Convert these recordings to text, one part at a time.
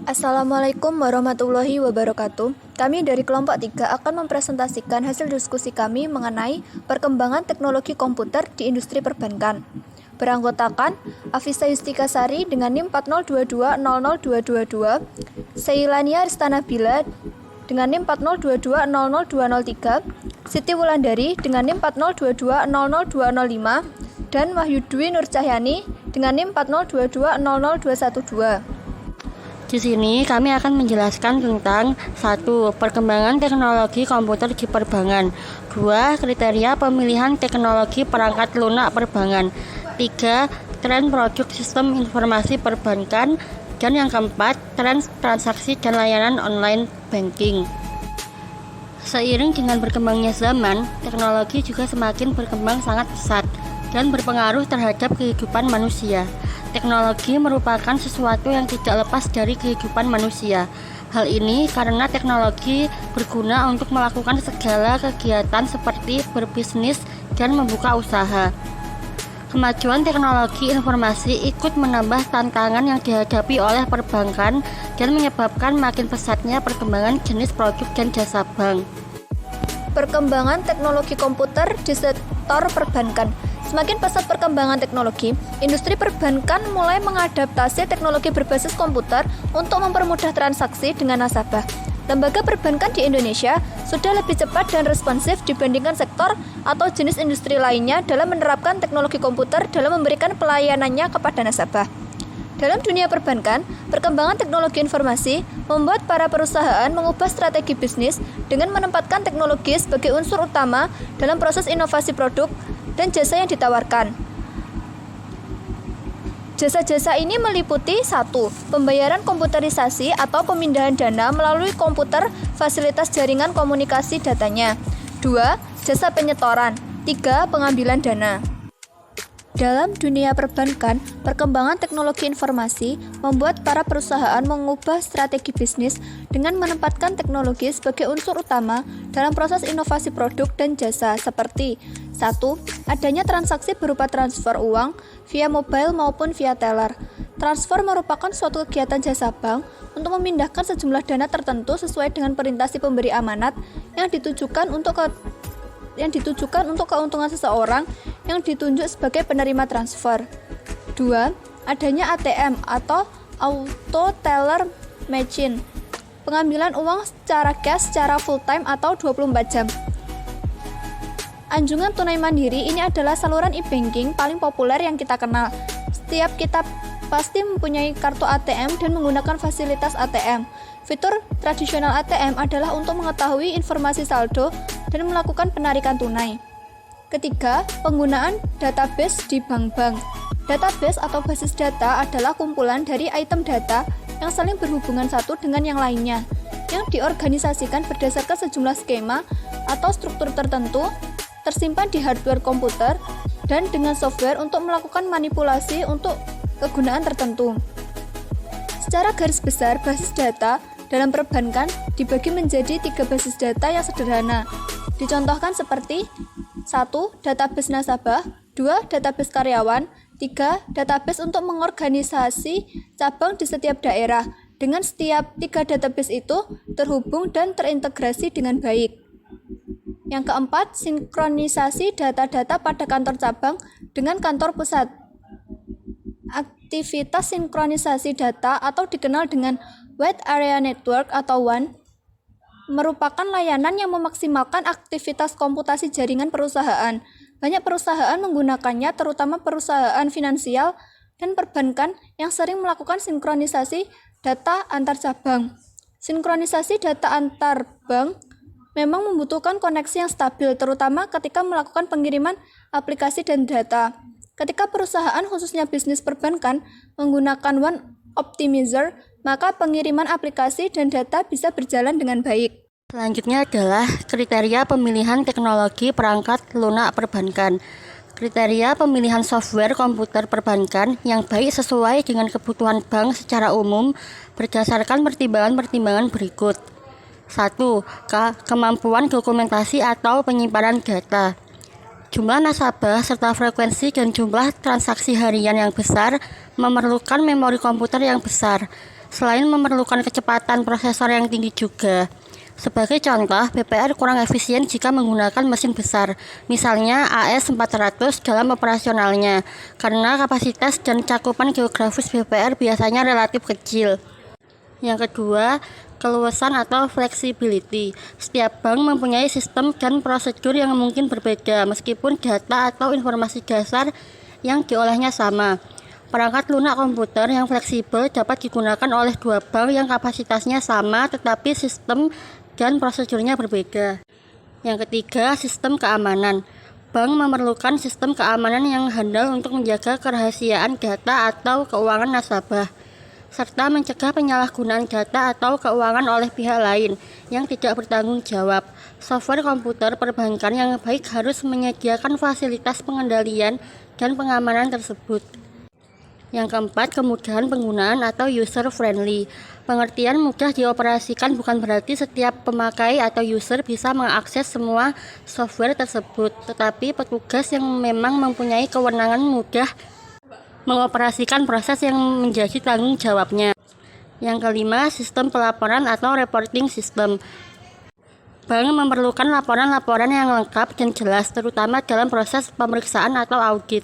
Assalamualaikum warahmatullahi wabarakatuh. Kami dari kelompok 3 akan mempresentasikan hasil diskusi kami mengenai perkembangan teknologi komputer di industri perbankan. Beranggotakan Afisa Yustika Sari dengan NIM 402200222, Seilania Ristanabila dengan NIM 402200203, Siti Wulandari dengan NIM 402200205, dan Wahyudwi Nur Cahyani dengan NIM 402200212. Di sini kami akan menjelaskan tentang 1. Perkembangan teknologi komputer di perbankan. 2. Kriteria pemilihan teknologi perangkat lunak perbankan. 3. Tren produk sistem informasi perbankan. Dan yang keempat, tren transaksi dan layanan online banking. Seiring dengan berkembangnya zaman, teknologi juga semakin berkembang sangat pesat dan berpengaruh terhadap kehidupan manusia. Teknologi merupakan sesuatu yang tidak lepas dari kehidupan manusia. Hal ini karena teknologi berguna untuk melakukan segala kegiatan seperti berbisnis dan membuka usaha. Kemajuan teknologi informasi ikut menambah tantangan yang dihadapi oleh perbankan dan menyebabkan makin pesatnya perkembangan jenis produk dan jasa bank. Perkembangan teknologi komputer di sektor perbankan. Semakin pesat perkembangan teknologi, industri perbankan mulai mengadaptasi teknologi berbasis komputer untuk mempermudah transaksi dengan nasabah. Lembaga perbankan di Indonesia sudah lebih cepat dan responsif dibandingkan sektor atau jenis industri lainnya dalam menerapkan teknologi komputer dalam memberikan pelayanannya kepada nasabah. Dalam dunia perbankan, perkembangan teknologi informasi membuat para perusahaan mengubah strategi bisnis dengan menempatkan teknologi sebagai unsur utama dalam proses inovasi produk dan jasa yang ditawarkan. Jasa-jasa ini meliputi 1. Pembayaran komputerisasi atau pemindahan dana melalui komputer fasilitas jaringan komunikasi datanya. 2. Jasa penyetoran. 3. Pengambilan dana. Dalam dunia perbankan, perkembangan teknologi informasi membuat para perusahaan mengubah strategi bisnis dengan menempatkan teknologi sebagai unsur utama dalam proses inovasi produk dan jasa seperti 1. Adanya transaksi berupa transfer uang via mobile maupun via teller. Transfer merupakan suatu kegiatan jasa bank untuk memindahkan sejumlah dana tertentu sesuai dengan perintah si pemberi amanat yang ditujukan untuk keuntungan seseorang yang ditunjuk sebagai penerima transfer. 2. Adanya ATM atau Auto Teller Machine. Pengambilan uang secara cash secara full time atau 24 jam. Anjungan tunai mandiri ini adalah saluran e-banking paling populer yang kita kenal. Setiap kita pasti mempunyai kartu ATM dan menggunakan fasilitas ATM. Fitur tradisional ATM adalah untuk mengetahui informasi saldo dan melakukan penarikan tunai. Ketiga, penggunaan database di bank-bank. Database atau basis data adalah kumpulan dari item data yang saling berhubungan satu dengan yang lainnya, yang diorganisasikan berdasarkan sejumlah skema atau struktur tertentu, tersimpan di hardware komputer, dan dengan software untuk melakukan manipulasi untuk kegunaan tertentu. Secara garis besar, basis data dalam perbankan dibagi menjadi 3 basis data yang sederhana. Dicontohkan seperti 1. Database nasabah, 2. Database karyawan, 3. Database untuk mengorganisasi cabang di setiap daerah. Dengan setiap 3 database itu terhubung dan terintegrasi dengan baik. Yang keempat, sinkronisasi data-data pada kantor cabang dengan kantor pusat. Aktivitas sinkronisasi data atau dikenal dengan Wide Area Network atau WAN merupakan layanan yang memaksimalkan aktivitas komputasi jaringan perusahaan. Banyak perusahaan menggunakannya, terutama perusahaan finansial dan perbankan yang sering melakukan sinkronisasi data antar cabang. Sinkronisasi data antar bank memang membutuhkan koneksi yang stabil, terutama ketika melakukan pengiriman aplikasi dan data. Ketika perusahaan, khususnya bisnis perbankan, menggunakan WAN Optimizer, maka pengiriman aplikasi dan data bisa berjalan dengan baik. Selanjutnya adalah kriteria pemilihan teknologi perangkat lunak perbankan. Kriteria pemilihan software komputer perbankan yang baik sesuai dengan kebutuhan bank secara umum berdasarkan pertimbangan-pertimbangan berikut. 1. Kemampuan dokumentasi atau penyimpanan data. Jumlah nasabah serta frekuensi dan jumlah transaksi harian yang besar memerlukan memori komputer yang besar. selain memerlukan kecepatan prosesor yang tinggi juga. Sebagai contoh, BPR kurang efisien jika menggunakan mesin besar, misalnya AS400 dalam operasionalnya, karena kapasitas dan cakupan geografis BPR biasanya relatif kecil. Yang kedua, keluasan atau flexibility. Setiap bank mempunyai sistem dan prosedur yang mungkin berbeda, meskipun data atau informasi dasar yang diolahnya sama. Perangkat lunak komputer yang fleksibel dapat digunakan oleh dua bank yang kapasitasnya sama tetapi sistem dan prosedurnya berbeda. Yang ketiga, sistem keamanan. Bank memerlukan sistem keamanan yang handal untuk menjaga kerahasiaan data atau keuangan nasabah, serta mencegah penyalahgunaan data atau keuangan oleh pihak lain yang tidak bertanggung jawab. Software komputer perbankan yang baik harus menyediakan fasilitas pengendalian dan pengamanan tersebut. Yang keempat, kemudahan penggunaan atau user friendly. Pengertian mudah dioperasikan bukan berarti setiap pemakai atau user bisa mengakses semua software tersebut, tetapi petugas yang memang mempunyai kewenangan mudah mengoperasikan proses yang menjadi tanggung jawabnya. Yang kelima, sistem pelaporan atau reporting system. Bank memerlukan laporan-laporan yang lengkap dan jelas, terutama dalam proses pemeriksaan atau audit,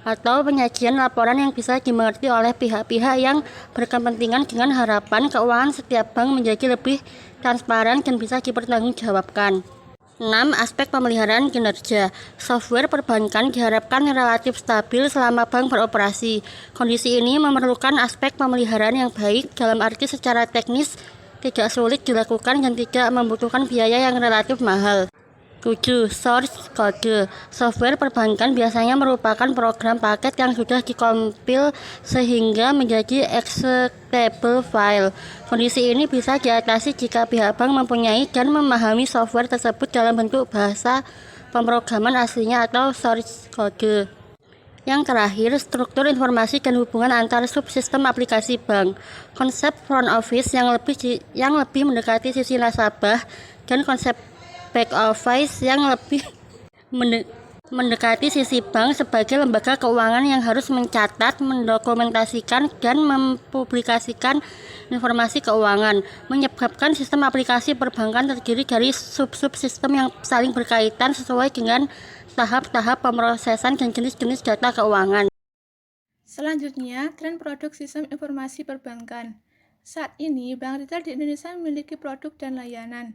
atau penyajian laporan yang bisa dimengerti oleh pihak-pihak yang berkepentingan dengan harapan keuangan setiap bank menjadi lebih transparan dan bisa dipertanggungjawabkan. 6. Aspek pemeliharaan kinerja. Software perbankan diharapkan relatif stabil selama bank beroperasi. Kondisi ini memerlukan aspek pemeliharaan yang baik, dalam arti secara teknis tidak sulit dilakukan dan tidak membutuhkan biaya yang relatif mahal. 7. Source code. Software perbankan biasanya merupakan program paket yang sudah dikompil sehingga menjadi executable file. Kondisi ini bisa diatasi jika pihak bank mempunyai dan memahami software tersebut dalam bentuk bahasa pemrograman aslinya atau source code. Yang terakhir, struktur informasi dan hubungan antar subsistem aplikasi bank. Konsep front office yang lebih mendekati sisi nasabah dan konsep back office yang lebih mendekati sisi bank sebagai lembaga keuangan yang harus mencatat, mendokumentasikan, dan mempublikasikan informasi keuangan, menyebabkan sistem aplikasi perbankan terdiri dari sub-subsistem yang saling berkaitan sesuai dengan tahap-tahap pemrosesan dan jenis-jenis data keuangan. Selanjutnya, tren produk sistem informasi perbankan. Saat ini, bank retail di Indonesia memiliki produk dan layanan.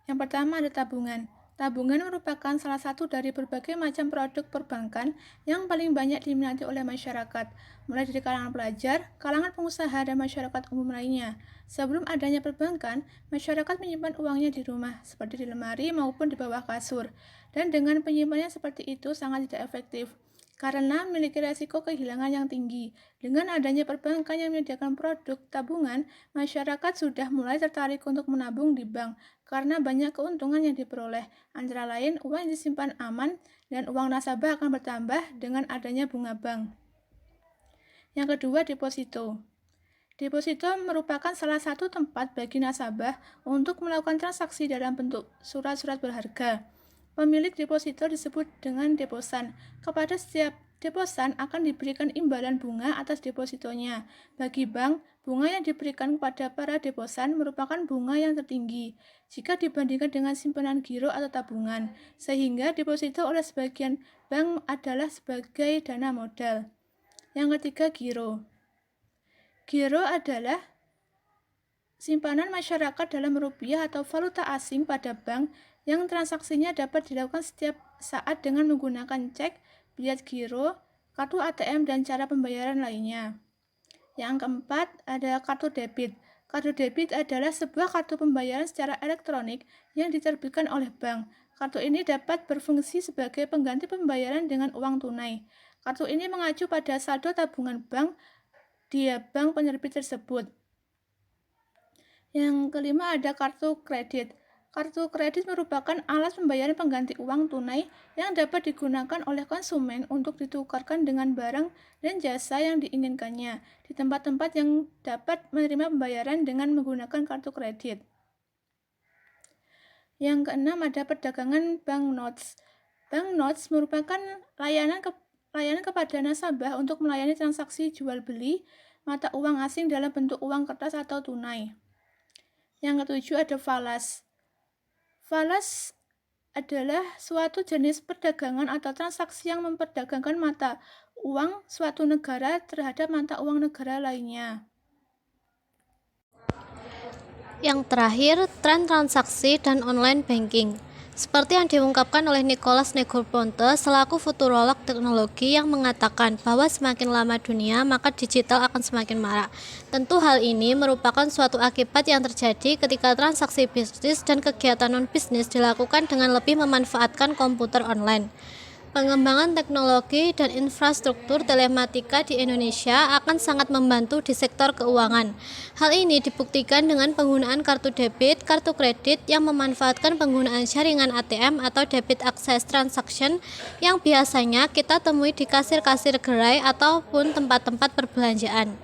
Yang pertama ada tabungan. Tabungan merupakan salah satu dari berbagai macam produk perbankan yang paling banyak diminati oleh masyarakat, mulai dari kalangan pelajar, kalangan pengusaha, dan masyarakat umum lainnya. Sebelum adanya perbankan, masyarakat menyimpan uangnya di rumah, seperti di lemari maupun di bawah kasur. Dan dengan penyimpanannya seperti itu sangat tidak efektif, karena memiliki resiko kehilangan yang tinggi. Dengan adanya perbankan yang menyediakan produk tabungan, masyarakat sudah mulai tertarik untuk menabung di bank karena banyak keuntungan yang diperoleh. Antara lain, uang yang disimpan aman dan uang nasabah akan bertambah dengan adanya bunga bank. Yang kedua, deposito. Deposito merupakan salah satu tempat bagi nasabah untuk melakukan transaksi dalam bentuk surat-surat berharga. Pemilik deposito disebut dengan deposan. Kepada setiap deposan akan diberikan imbalan bunga atas depositonya. Bagi bank, bunga yang diberikan kepada para deposan merupakan bunga yang tertinggi jika dibandingkan dengan simpanan giro atau tabungan, sehingga deposito oleh sebagian bank adalah sebagai dana modal. Yang ketiga, giro. Giro adalah simpanan masyarakat dalam rupiah atau valuta asing pada bank yang transaksinya dapat dilakukan setiap saat dengan menggunakan cek, bilet giro, kartu ATM, dan cara pembayaran lainnya. Yang keempat, ada kartu debit. Kartu debit adalah sebuah kartu pembayaran secara elektronik yang diterbitkan oleh bank. Kartu ini dapat berfungsi sebagai pengganti pembayaran dengan uang tunai. Kartu ini mengacu pada saldo tabungan bank di bank penerbit tersebut. Yang kelima, ada kartu kredit. Kartu kredit merupakan alat pembayaran pengganti uang tunai yang dapat digunakan oleh konsumen untuk ditukarkan dengan barang dan jasa yang diinginkannya di tempat-tempat yang dapat menerima pembayaran dengan menggunakan kartu kredit. Yang keenam, ada perdagangan banknotes. Banknotes merupakan layanan kepada nasabah untuk melayani transaksi jual beli mata uang asing dalam bentuk uang kertas atau tunai. Yang ketujuh ada falas. Falas adalah suatu jenis perdagangan atau transaksi yang memperdagangkan mata uang suatu negara terhadap mata uang negara lainnya. Yang terakhir, tren transaksi dan online banking. Seperti yang diungkapkan oleh Nicholas Negroponte selaku futurolog teknologi yang mengatakan bahwa semakin lama dunia, maka digital akan semakin marak. Tentu hal ini merupakan suatu akibat yang terjadi ketika transaksi bisnis dan kegiatan non-bisnis dilakukan dengan lebih memanfaatkan komputer online. Pengembangan teknologi dan infrastruktur telematika di Indonesia akan sangat membantu di sektor keuangan. Hal ini dibuktikan dengan penggunaan kartu debit, kartu kredit yang memanfaatkan penggunaan jaringan ATM atau debit access transaction yang biasanya kita temui di kasir-kasir gerai ataupun tempat-tempat perbelanjaan.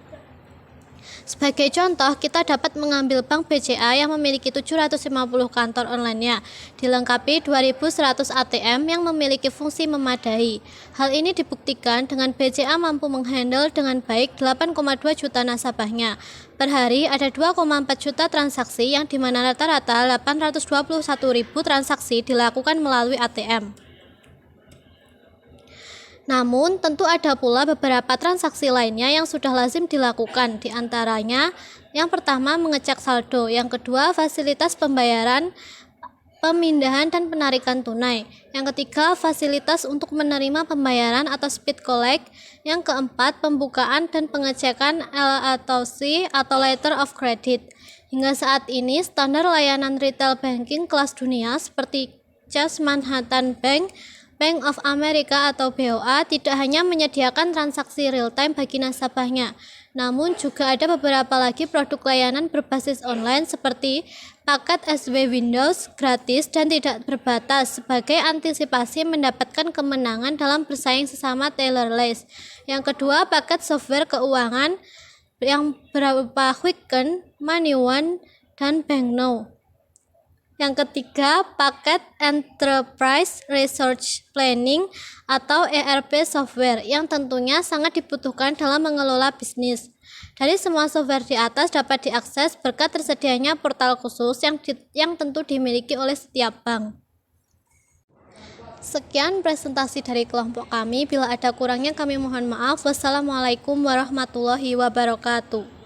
Sebagai contoh, kita dapat mengambil Bank BCA yang memiliki 750 kantor online-nya, dilengkapi 2.100 ATM yang memiliki fungsi memadai. Hal ini dibuktikan dengan BCA mampu menghandle dengan baik 8,2 juta nasabahnya. Per hari ada 2,4 juta transaksi yang dimana rata-rata 821.000 transaksi dilakukan melalui ATM. Namun, tentu ada pula beberapa transaksi lainnya yang sudah lazim dilakukan, di antaranya yang pertama mengecek saldo, yang kedua fasilitas pembayaran, pemindahan dan penarikan tunai, yang ketiga fasilitas untuk menerima pembayaran atau speed collect, yang keempat pembukaan dan pengecekan LATC atau letter of credit. Hingga saat ini, standar layanan retail banking kelas dunia seperti Chase Manhattan Bank, Bank of America atau BOA tidak hanya menyediakan transaksi real-time bagi nasabahnya, namun juga ada beberapa lagi produk layanan berbasis online seperti paket SW Windows gratis dan tidak berbatas sebagai antisipasi mendapatkan kemenangan dalam bersaing sesama tailor-less. Yang kedua, paket software keuangan yang berupa Quicken, Money One, dan Banknow. Yang ketiga, paket Enterprise Resource Planning atau ERP software yang tentunya sangat dibutuhkan dalam mengelola bisnis. Dari semua software di atas dapat diakses berkat tersedianya portal khusus yang tentu dimiliki oleh setiap bank. Sekian presentasi dari kelompok kami. Bila ada kurangnya kami mohon maaf. Wassalamualaikum warahmatullahi wabarakatuh.